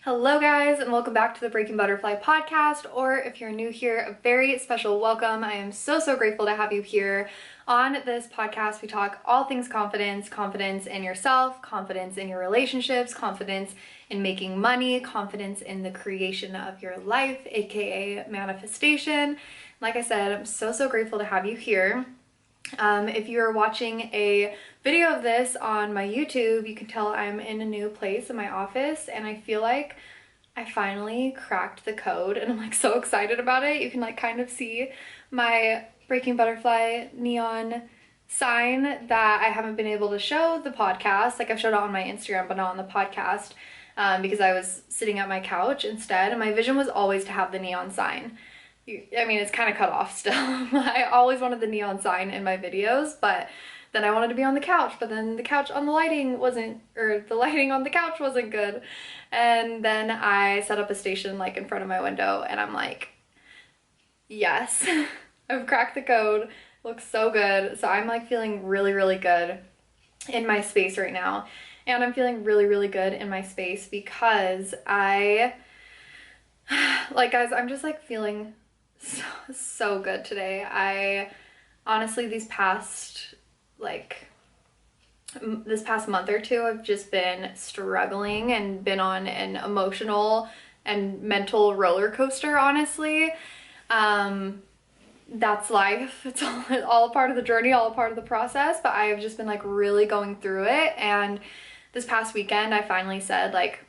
Hello guys, and welcome back to the Breaking Butterfly podcast, or if you're new here, a very special welcome. I am so grateful to have you here. On this podcast, we talk all things confidence, confidence in yourself, confidence in your relationships, confidence in making money, confidence in the creation of your life, aka manifestation. Like I said, I'm so grateful to have you here. If you're watching a video of this on my YouTube, you can tell I'm in a new place in my office, and I feel like I finally cracked the code, and I'm like so excited about it. You can like kind of see my Breaking Butterfly neon sign that I haven't been able to show the podcast. Like I've showed it on my Instagram, but not on the podcast because I was sitting at my couch instead, and my vision was always to have the neon sign. I mean, it's kind of cut off still. I always wanted the neon sign in my videos, but then I wanted to be on the couch, but then the couch on the lighting wasn't, or the lighting on the couch wasn't good. And then I set up a station like in front of my window, and I'm like, yes, I've cracked the code. Looks so good. So I'm like feeling really good in my space right now. And I'm feeling really good in my space because guys, I'm just like feeling so good today. I honestly, this past month or two, I've just been struggling and been on an emotional and mental roller coaster, honestly. That's life. It's all a part of the journey, all a part of the process, but I've just been like really going through it. And this past weekend, I finally said like,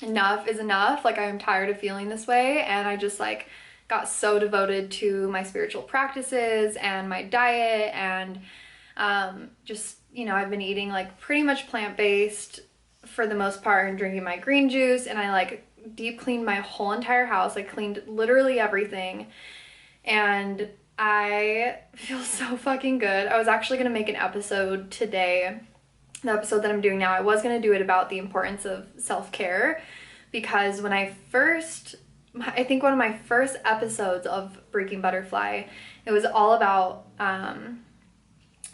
enough is enough. Like I'm tired of feeling this way. And I just like got so devoted to my spiritual practices and my diet, and just, you know, I've been eating like pretty much plant-based for the most part and drinking my green juice, and I like deep cleaned my whole entire house. I cleaned literally everything, and I feel so fucking good. I was actually gonna make an episode today, the episode that I'm doing now. I was gonna do it about the importance of self-care, because when I think one of my first episodes of Breaking Butterfly, it was all about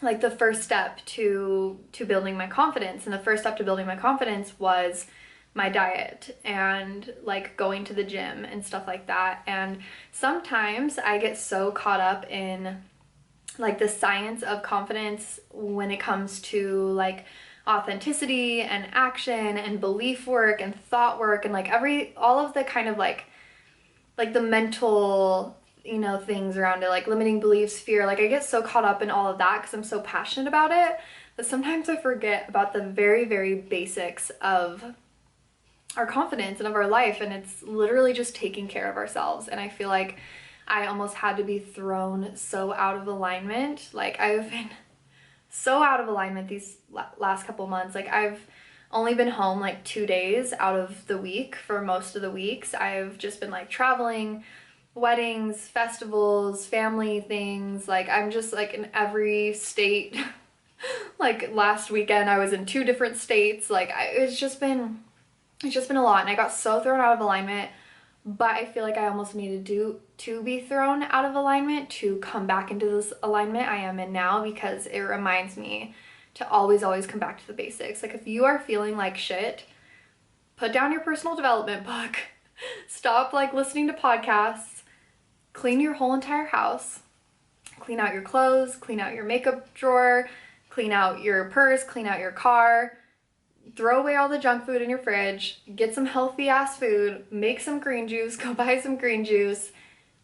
like the first step to building my confidence. And the first step to building my confidence was my diet and like going to the gym and stuff like that. And sometimes I get so caught up in like the science of confidence when it comes to like authenticity and action and belief work and thought work and like all of the kind of like the mental, you know, things around it, like limiting beliefs, fear. Like I get so caught up in all of that because I'm so passionate about it that sometimes I forget about the very basics of our confidence and of our life, and it's literally just taking care of ourselves. And I feel like I almost had to be thrown so out of alignment. Like I've been so out of alignment these last couple months. Like I've only been home like 2 days out of the week for most of the weeks. I've just been like traveling, weddings, festivals, family things. Like I'm just like in every state. Like last weekend I was in 2 different states. Like it's just been a lot, and I got so thrown out of alignment. But I feel like I almost needed to be thrown out of alignment to come back into this alignment I am in now, because it reminds me to always come back to the basics. Like if you are feeling like shit, put down your personal development book, stop like listening to podcasts, clean your whole entire house, clean out your clothes, clean out your makeup drawer, clean out your purse, clean out your car, throw away all the junk food in your fridge, get some healthy ass food, make some green juice, go buy some green juice,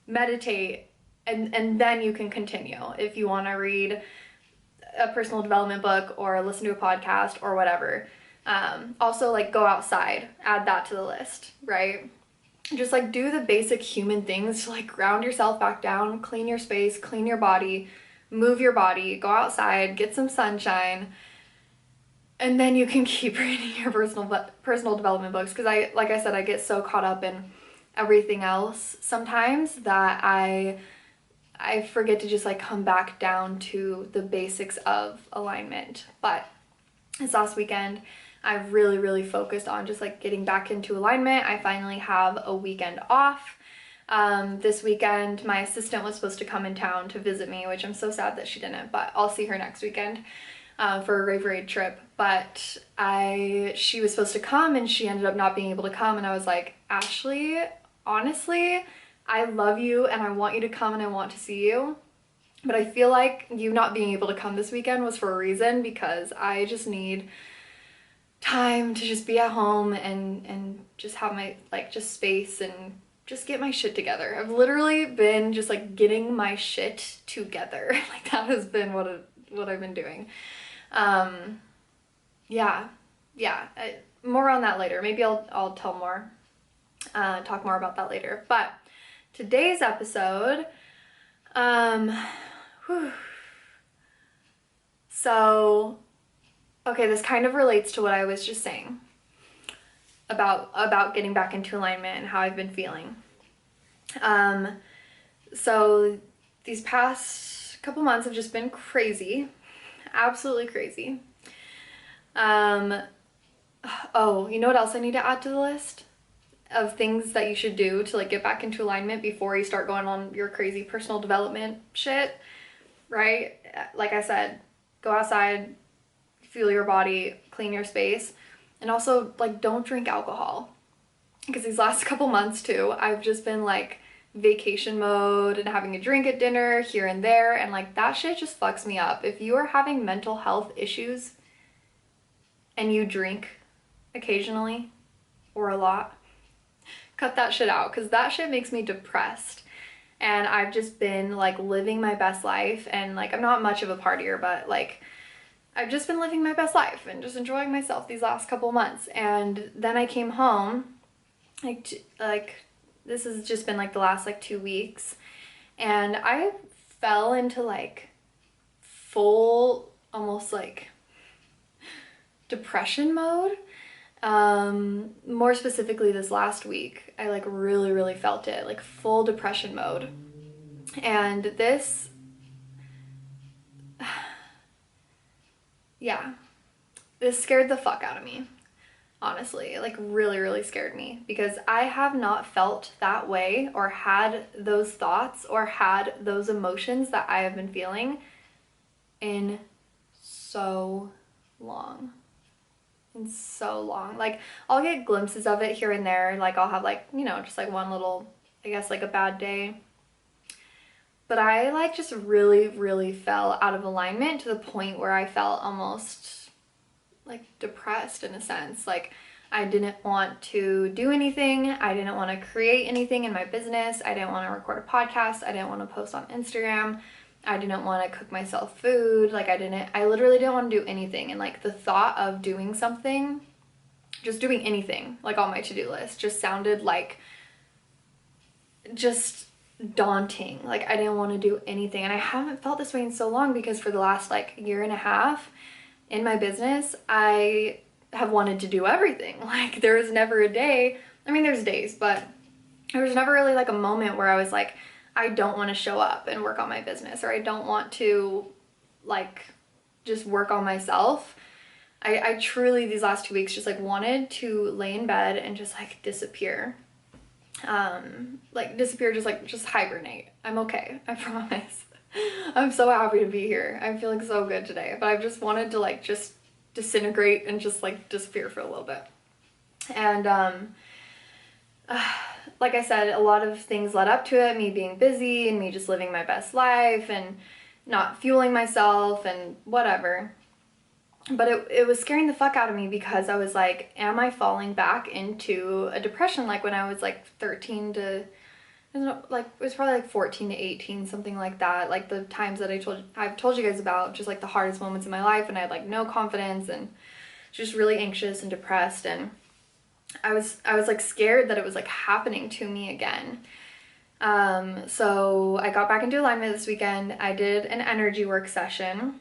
meditate, and then you can continue if you want to read a personal development book or listen to a podcast or whatever. Also like go outside, add that to the list, right? Just like do the basic human things to like ground yourself back down, clean your space, clean your body, move your body, go outside, get some sunshine, and then you can keep reading your personal development books. Because like I said, I get so caught up in everything else sometimes that I forget to just like come back down to the basics of alignment. But this last weekend, I've really focused on just like getting back into alignment. I finally have a weekend off. This weekend, my assistant was supposed to come in town to visit me, which I'm so sad that she didn't, but I'll see her next weekend for a Rave Raid trip. but she was supposed to come and she ended up not being able to come, and I was like, Ashley, honestly, I love you and I want you to come and I want to see you, but I feel like you not being able to come this weekend was for a reason, because I just need time to just be at home and just have my just space and just get my shit together. I've literally been just like getting my shit together. Like that has been what I've been doing. Yeah, more on that later. Maybe I'll tell more, talk more about that later. But today's episode, so, okay, this kind of relates to what I was just saying about getting back into alignment and how I've been feeling. So these past couple months have just been crazy, absolutely crazy. Oh, you know what else I need to add to the list of things that you should do to like get back into alignment before you start going on your crazy personal development shit, right? Like I said, go outside, feel your body, clean your space, and also like don't drink alcohol, because these last couple months too, I've just been like vacation mode and having a drink at dinner here and there, and like that shit just fucks me up. If you are having mental health issues and you drink occasionally or a lot, cut that shit out, because that shit makes me depressed. And I've just been like living my best life, and like I'm not much of a partier, but like I've just been living my best life and just enjoying myself these last couple months. And then I came home, like this has just been like the last like 2 weeks, and I fell into like full almost like depression mode. More specifically this last week, I like really felt it, like full depression mode. And this, yeah, this scared the fuck out of me, honestly. It like really scared me, because I have not felt that way or had those thoughts or had those emotions that I have been feeling in so long. Like I'll get glimpses of it here and there, like I'll have like, you know, just like one little, I guess like a bad day, but I like just really fell out of alignment to the point where I felt almost like depressed in a sense. Like I didn't want to do anything, I didn't want to create anything in my business, I didn't want to record a podcast, I didn't want to post on Instagram, I didn't want to cook myself food, like I literally didn't want to do anything. And like the thought of doing something, just doing anything like on my to-do list just sounded like just daunting. Like I didn't want to do anything, and I haven't felt this way in so long, because for the last like year and a half in my business, I have wanted to do everything. Like there was never a day, I mean there's days, but there was never really like a moment where I was like, I don't want to show up and work on my business, or I don't want to like just work on myself. I truly these last 2 weeks just like wanted to lay in bed and just like disappear. Like disappear, just hibernate. I'm okay, I promise. I'm so happy to be here. I'm feeling so good today, but I've just wanted to like just disintegrate and just like disappear for a little bit. And like I said, a lot of things led up to it, me being busy and me just living my best life and not fueling myself and whatever. But it was scaring the fuck out of me, because I was like, am I falling back into a depression like when I was like 13 to, I don't know, like it was probably like 14 to 18, something like that. Like the times that I've told you guys about, just like the hardest moments in my life, and I had like no confidence and just really anxious and depressed, and I was like scared that it was like happening to me again. So I got back into alignment this weekend. I did an energy work session,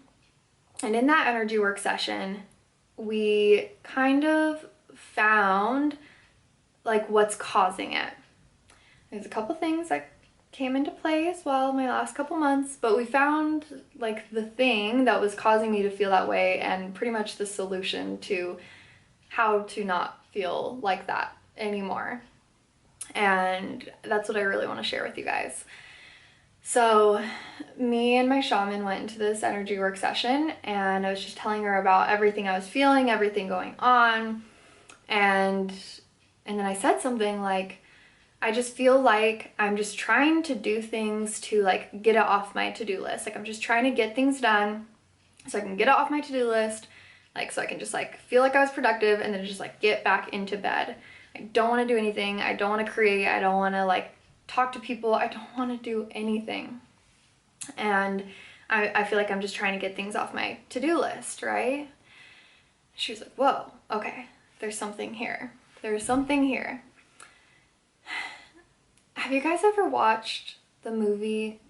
and in that energy work session, we kind of found like what's causing it. There's a couple things that came into play as well in my last couple months, but we found like the thing that was causing me to feel that way, and pretty much the solution to how to not feel like that anymore. And that's what I really want to share with you guys. So me and my shaman went into this energy work session, and I was just telling her about everything I was feeling, everything going on. And then I said something like, I just feel like I'm just trying to do things to like get it off my to-do list. Like I'm just trying to get things done so I can get it off my to-do list, like so I can just like feel like I was productive and then just like get back into bed. I don't want to do anything. I don't want to create. I don't want to like talk to people. I don't want to do anything. And I feel like I'm just trying to get things off my to-do list, right? She was like, whoa, okay, there's something here. There's something here. Have you guys ever watched the movie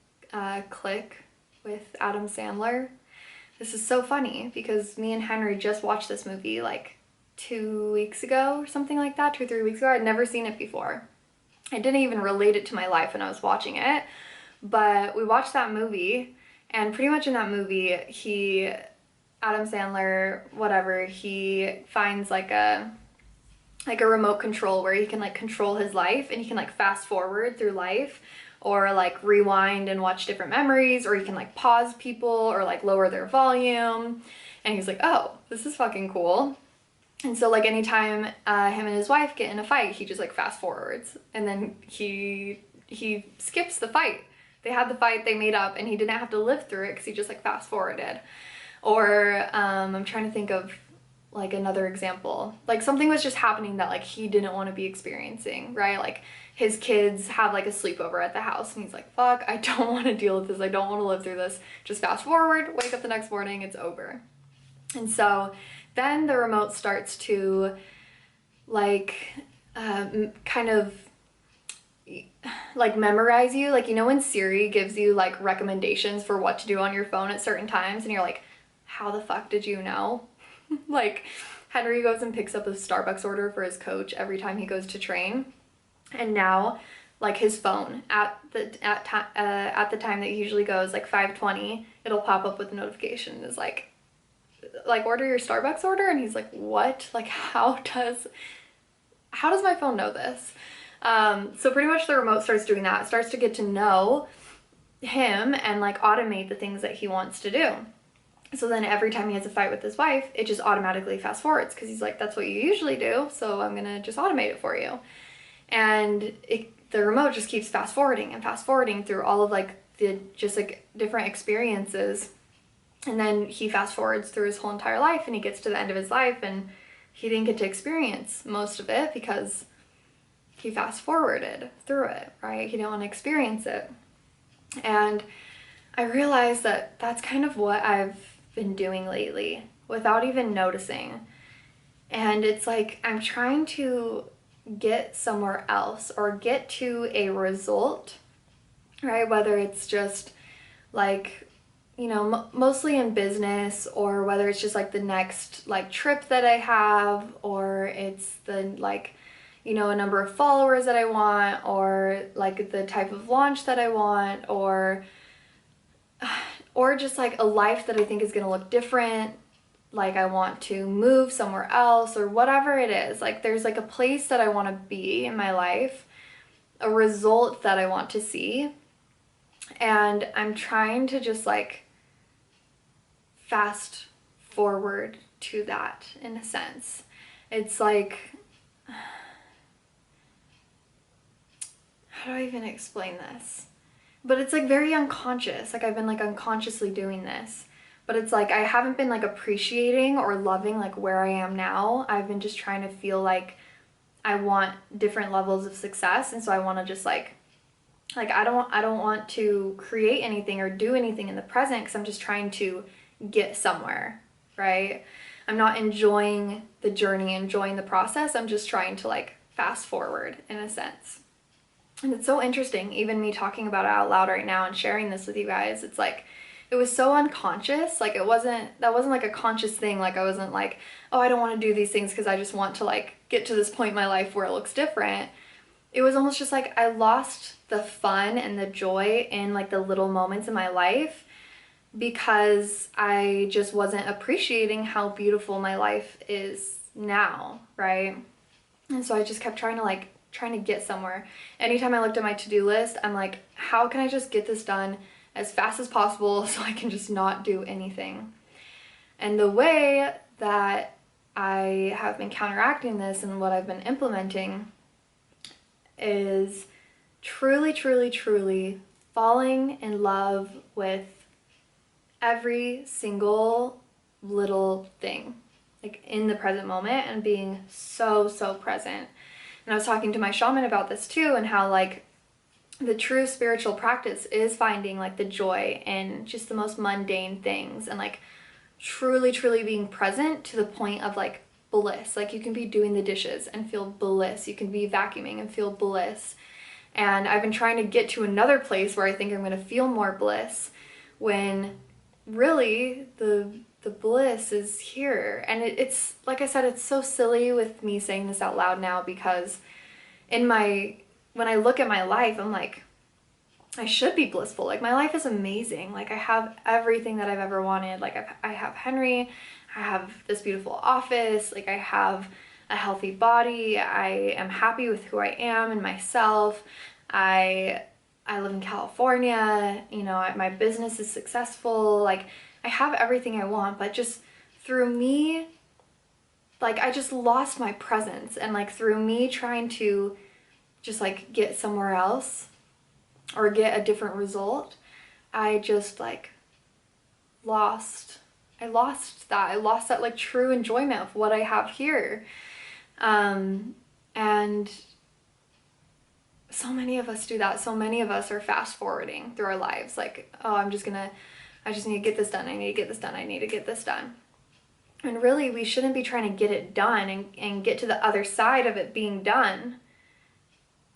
Click with Adam Sandler? This is so funny because me and Henry just watched this movie like 2 weeks ago or something like that, 2 or 3 weeks ago. I'd never seen it before. I didn't even relate it to my life when I was watching it, but we watched that movie, and pretty much in that movie, Adam Sandler, whatever, he finds like a remote control where he can like control his life, and he can like fast forward through life or like rewind and watch different memories, or he can like pause people or like lower their volume. And he's like, oh, this is fucking cool. And so like anytime him and his wife get in a fight, he just like fast forwards, and then he skips the fight. They had the fight, they made up, and he didn't have to live through it because he just like fast forwarded. Or I'm trying to think of like another example. Like something was just happening that like he didn't want to be experiencing, right? Like his kids have like a sleepover at the house, and he's like, fuck, I don't want to deal with this. I don't want to live through this. Just fast forward, wake up the next morning, it's over. And so then the remote starts to like kind of like memorize you. Like, you know when Siri gives you like recommendations for what to do on your phone at certain times, and you're like, how the fuck did you know? Like Henry goes and picks up a Starbucks order for his coach every time he goes to train, and now like his phone at the time that he usually goes, like 5:20, it'll pop up with a notification. It's like order your Starbucks order, and he's like, what? Like how does my phone know this? So pretty much the remote starts doing that. It starts to get to know him and like automate the things that he wants to do. So then every time he has a fight with his wife, it just automatically fast forwards because he's like, that's what you usually do, so I'm gonna just automate it for you. And the remote just keeps fast forwarding and fast forwarding through all of like the just like different experiences. And then he fast forwards through his whole entire life, and he gets to the end of his life and he didn't get to experience most of it because he fast forwarded through it, right? He didn't want to experience it. And I realized that that's kind of what I've been doing lately without even noticing. And it's like I'm trying to get somewhere else or get to a result, right? Whether it's just like, you know, mostly in business, or whether it's just like the next like trip that I have, or it's the like, you know, a number of followers that I want, or like the type of launch that I want, or just like a life that I think is gonna look different. Like I want to move somewhere else, or whatever it is. Like there's like a place that I want to be in my life, a result that I want to see. And I'm trying to just like fast forward to that in a sense. It's like, how do I even explain this? But it's like very unconscious. Like I've been like unconsciously doing this, but it's like I haven't been like appreciating or loving like where I am now. I've been just trying to feel like I want different levels of success, and so I want to just like I don't want to create anything or do anything in the present because I'm just trying to get somewhere, right? I'm not enjoying the journey, enjoying the process. I'm just trying to like fast forward in a sense. And it's so interesting, even me talking about it out loud right now and sharing this with you guys. It's like, it was so unconscious. Like that wasn't like a conscious thing. Like I wasn't like, oh, I don't want to do these things because I just want to like get to this point in my life where it looks different. It was almost just like I lost the fun and the joy in like the little moments in my life because I just wasn't appreciating how beautiful my life is now, right? And so I just kept trying to like trying to get somewhere. Anytime I looked at my to-do list, I'm like, how can I just get this done as fast as possible so I can just not do anything? And the way that I have been counteracting this and what I've been implementing is truly, truly, truly falling in love with every single little thing, like in the present moment, and being so, so present. And I was talking to my shaman about this too, and how like the true spiritual practice is finding like the joy in just the most mundane things, and like truly, truly being present to the point of like bliss. Like you can be doing the dishes and feel bliss. You can be vacuuming and feel bliss. And I've been trying to get to another place where I think I'm going to feel more bliss, when really the bliss is here. And it's like I said, it's so silly with me saying this out loud now, because when I look at my life, I'm like, I should be blissful. Like my life is amazing. Like I have everything that I've ever wanted. Like I have Henry, I have this beautiful office, like I have a healthy body, I am happy with who I am and myself. I live in California, you know, my business is successful. Like I have everything I want, but just through me, like I just lost my presence, and like through me trying to just like get somewhere else or get a different result, I just like lost that like true enjoyment of what I have here. And so many of us do that. So many of us are fast forwarding through our lives. Like, oh, I just need to get this done. I need to get this done. I need to get this done. And really, we shouldn't be trying to get it done and get to the other side of it being done.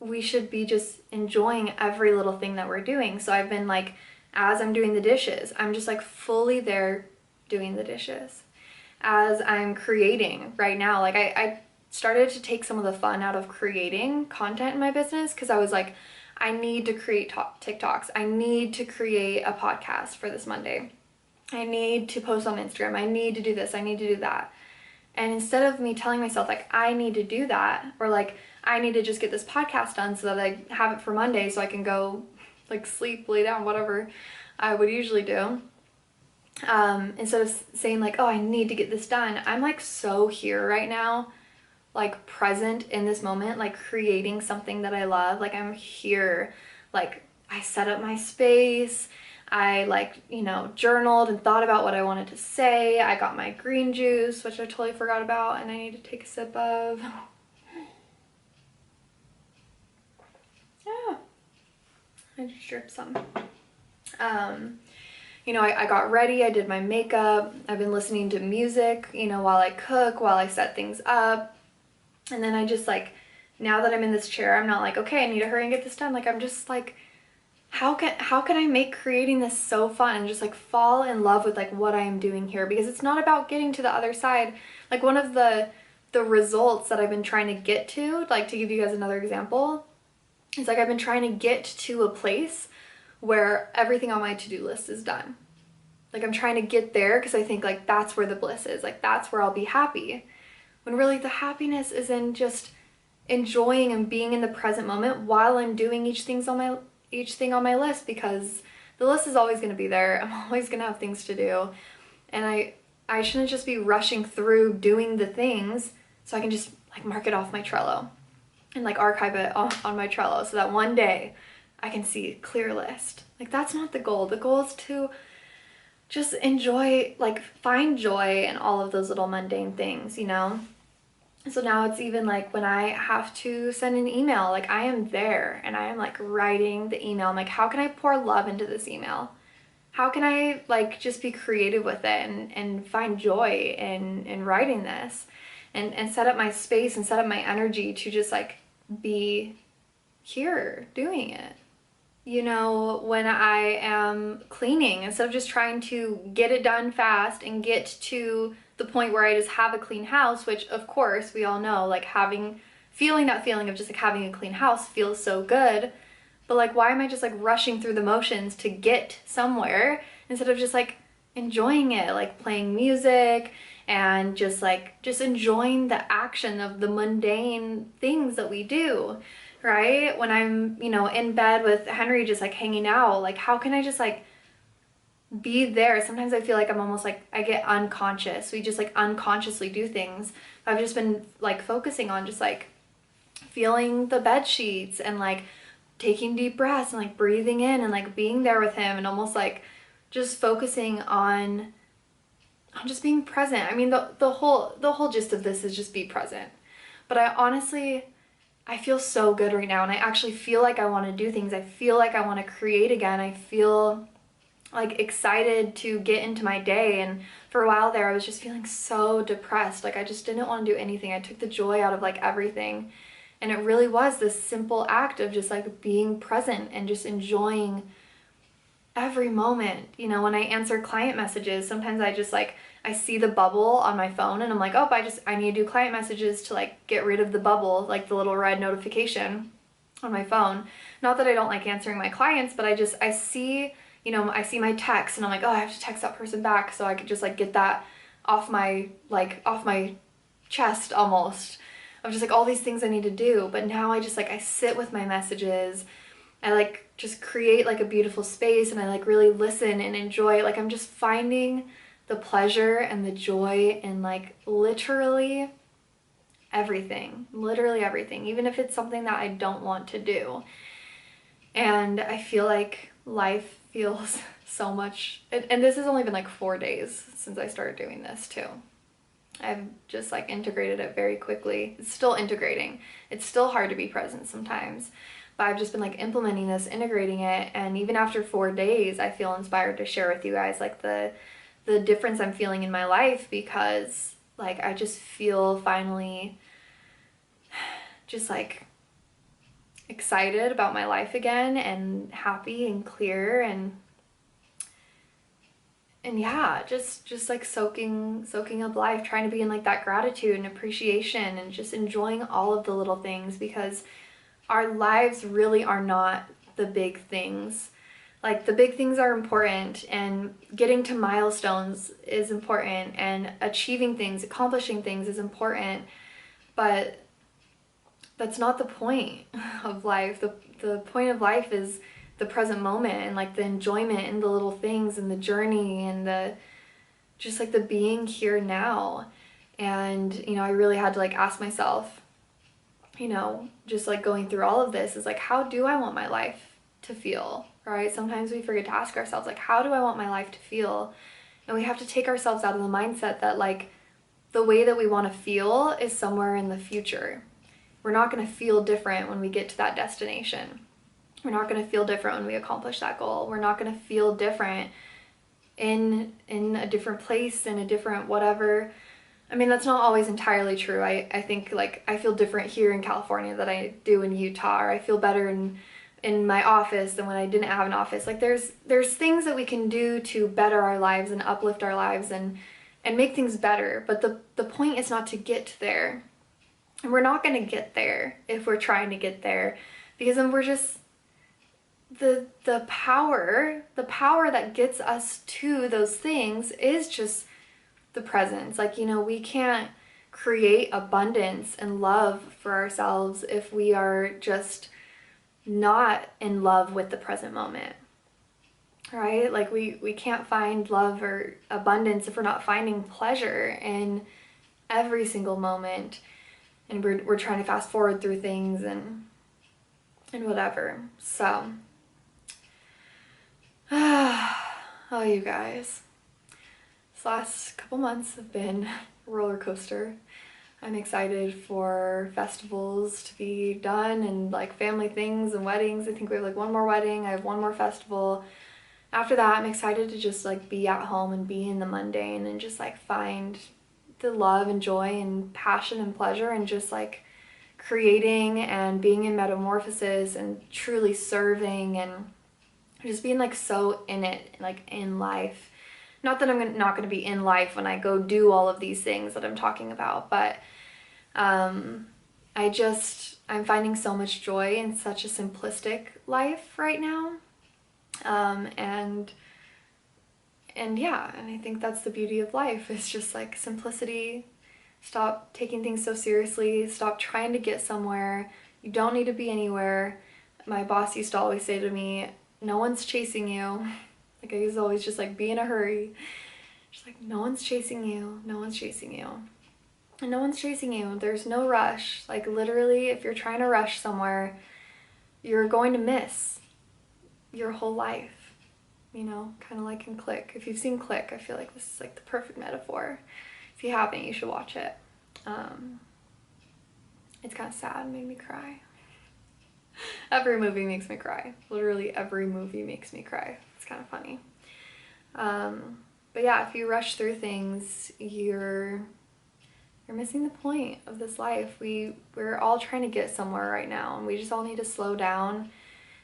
We should be just enjoying every little thing that we're doing. So I've been like, as I'm doing the dishes, I'm just like fully there doing the dishes. As I'm creating right now, like I started to take some of the fun out of creating content in my business, because I was like, I need to create TikToks. I need to create a podcast for this Monday. I need to post on Instagram. I need to do this. I need to do that. And instead of me telling myself like, I need to do that, or like, I need to just get this podcast done so that I have it for Monday so I can go like sleep, lay down, whatever I would usually do. Instead of saying like, oh, I need to get this done, I'm like so here right now, like present in this moment, like creating something that I love. Like I'm here, like I set up my space. I like, you know, journaled and thought about what I wanted to say. I got my green juice, which I totally forgot about and I need to take a sip of. Yeah, I just dripped some. You know, I got ready, I did my makeup, I've been listening to music, you know, while I cook, while I set things up. And then I just like, now that I'm in this chair, I'm not like, okay, I need to hurry and get this done. Like, I'm just like, how can I make creating this so fun and just like fall in love with like what I am doing here? Because it's not about getting to the other side. Like one of the results that I've been trying to get to, like to give you guys another example, is like I've been trying to get to a place where everything on my to-do list is done. Like I'm trying to get there because I think like that's where the bliss is. Like that's where I'll be happy. When really the happiness is in just enjoying and being in the present moment while I'm doing each thing on my list, because the list is always going to be there. I'm always going to have things to do. And I shouldn't just be rushing through doing the things so I can just like mark it off my Trello and like archive it on my Trello so that one day I can see a clear list. Like that's not the goal. The goal is to just enjoy, like find joy in all of those little mundane things, you know? So now it's even like when I have to send an email, like I am there and I am like writing the email. I'm like, how can I pour love into this email? How can I like just be creative with it and find joy in writing this and set up my space and set up my energy to just like be here doing it. You know, when I am cleaning, instead of just trying to get it done fast and get to the point where I just have a clean house, which of course we all know, like feeling that feeling of just like having a clean house feels so good. But like, why am I just like rushing through the motions to get somewhere instead of just like enjoying it, like playing music and just enjoying the action of the mundane things that we do, right? When I'm, in bed with Henry just like hanging out, like how can I just like be there? Sometimes I feel like I'm almost like I get unconscious. We just like unconsciously do things. I've just been like focusing on just like feeling the bed sheets and like taking deep breaths and like breathing in and like being there with him and almost like just focusing on just being present. I mean, the whole gist of this is just be present. But I feel so good right now, and I actually feel like I want to do things. I feel like I want to create again. I feel like excited to get into my day. And for a while there, I was just feeling so depressed. Like I just didn't want to do anything. I took the joy out of like everything. And it really was this simple act of just like being present and just enjoying every moment. When I answer client messages, sometimes I just like, I see the bubble on my phone and I'm like, oh, I need to do client messages to like get rid of the bubble, like the little red notification on my phone. Not that I don't like answering my clients, but I see, I see my text and I'm like, oh, I have to text that person back so I could just like get that off my chest almost, of just like all these things I need to do. But now I just like, I sit with my messages. I like just create like a beautiful space and I like really listen and enjoy. Like I'm just finding the pleasure and the joy in like literally everything, even if it's something that I don't want to do. And I feel like life feels so much, and this has only been like 4 days since I started doing this too. I've just like integrated it very quickly. It's still integrating. It's still hard to be present sometimes, but I've just been like implementing this, integrating it. And even after 4 days, I feel inspired to share with you guys like the difference I'm feeling in my life, because like I just feel finally just like excited about my life again and happy and clear and yeah, just like soaking up life, trying to be in like that gratitude and appreciation and just enjoying all of the little things, because our lives really are not the big things. Like the big things are important, and getting to milestones is important, and achieving things, accomplishing things is important, but that's not the point of life. The point of life is the present moment and like the enjoyment and the little things and the journey and the just like the being here now. And I really had to like ask myself, just like going through all of this is like, how do I want my life to feel, right? Sometimes we forget to ask ourselves like, how do I want my life to feel? And we have to take ourselves out of the mindset that like the way that we want to feel is somewhere in the future. We're not going to feel different when we get to that destination. We're not going to feel different when we accomplish that goal. We're not going to feel different in a different place, in a different whatever. I mean, that's not always entirely true. I think like I feel different here in California than I do in Utah, or I feel better in my office than when I didn't have an office. Like there's things that we can do to better our lives and uplift our lives and make things better. But the point is not to get there. And we're not going to get there if we're trying to get there, because then we're just the power that gets us to those things is just the presence. Like, we can't create abundance and love for ourselves if we are just not in love with the present moment, right? Like we can't find love or abundance if we're not finding pleasure in every single moment, and we're trying to fast forward through things and whatever. So oh, you guys, this last couple months have been a roller coaster. I'm excited for festivals to be done and like family things and weddings. I think we have like one more wedding. I have one more festival. After that, I'm excited to just like be at home and be in the mundane and just like find the love and joy and passion and pleasure and just like creating and being in metamorphosis and truly serving and just being like so in it, like in life. Not that I'm not going to be in life when I go do all of these things that I'm talking about, but I'm finding so much joy in such a simplistic life right now. And And yeah, and I think that's the beauty of life. It's just like simplicity. Stop taking things so seriously. Stop trying to get somewhere. You don't need to be anywhere. My boss used to always say to me, no one's chasing you. Like I used to always just like be in a hurry. She's like, no one's chasing you. No one's chasing you. And no one's chasing you. There's no rush. Like literally, if you're trying to rush somewhere, you're going to miss your whole life. You know, kind of like in Click. If you've seen Click, I feel like this is like the perfect metaphor. If you haven't, you should watch it. It's kind of sad. It made me cry. Every movie makes me cry. Literally every movie makes me cry. It's kind of funny. But yeah, if you rush through things, you're missing the point of this life. We're all trying to get somewhere right now, and we just all need to slow down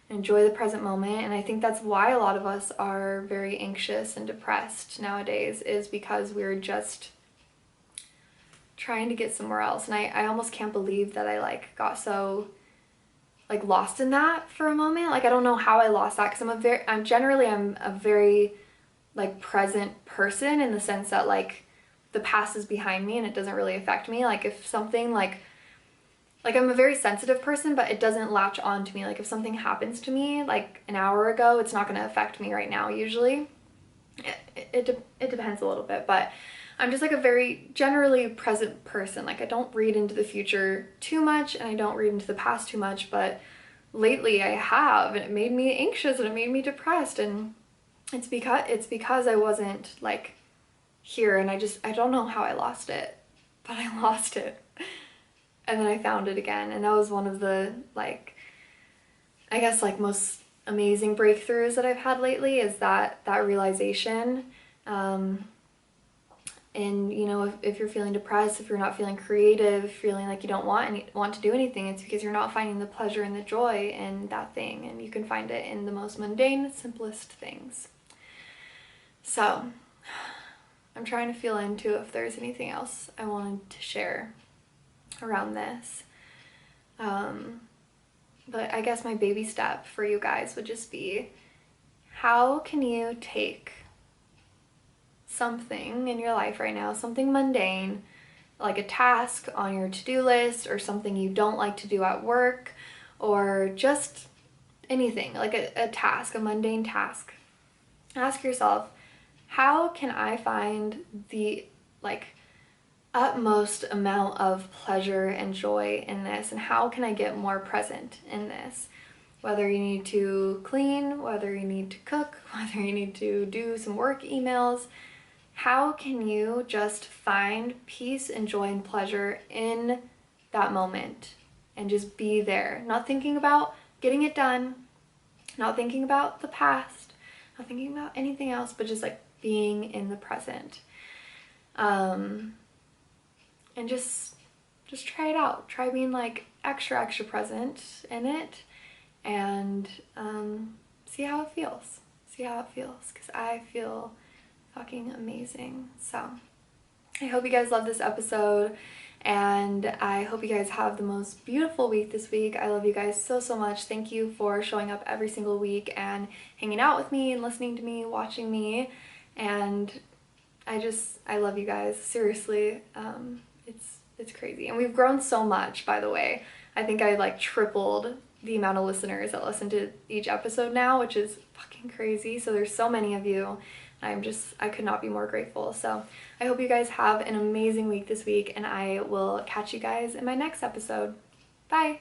and enjoy the present moment. And I think that's why a lot of us are very anxious and depressed nowadays, is because we're just trying to get somewhere else. And I almost can't believe that I like got so like lost in that for a moment. Like I don't know how I lost that, because I'm generally a very like present person, in the sense that like the past is behind me and it doesn't really affect me. Like if something like I'm a very sensitive person, but it doesn't latch on to me. Like if something happens to me like an hour ago, it's not going to affect me right now usually. It depends a little bit, but I'm just like a very generally present person. Like I don't read into the future too much, and I don't read into the past too much, but lately I have, and it made me anxious and it made me depressed, and it's because I wasn't like here, and I don't know how I lost it, but I lost it. And then I found it again, and that was one of the like, I guess like most amazing breakthroughs that I've had lately, is that realization. And you know, if you're feeling depressed, if you're not feeling creative, feeling like you don't want to do anything, it's because you're not finding the pleasure and the joy in that thing, and you can find it in the most mundane, simplest things. So I'm trying to feel into if there's anything else I wanted to share around this. But I guess my baby step for you guys would just be, how can you take something in your life right now, something mundane, like a task on your to-do list, or something you don't like to do at work, or just anything, like a task, a mundane task. Ask yourself, how can I find the like utmost amount of pleasure and joy in this, and how can I get more present in this? Whether you need to clean, whether you need to cook, whether you need to do some work emails, how can you just find peace and joy and pleasure in that moment and just be there? Not thinking about getting it done, not thinking about the past, not thinking about anything else, but just like being in the present. And just try it out. Try being like extra present in it, and see how it feels. See how it feels, because I feel fucking amazing. So I hope you guys love this episode, and I hope you guys have the most beautiful week this week. I love you guys so much. Thank you for showing up every single week and hanging out with me and listening to me, watching me, and I love you guys, seriously. It's crazy, and we've grown so much, by the way. I think I like tripled the amount of listeners that listen to each episode now, which is fucking crazy. So there's so many of you. I could not be more grateful. So I hope you guys have an amazing week this week, and I will catch you guys in my next episode. Bye.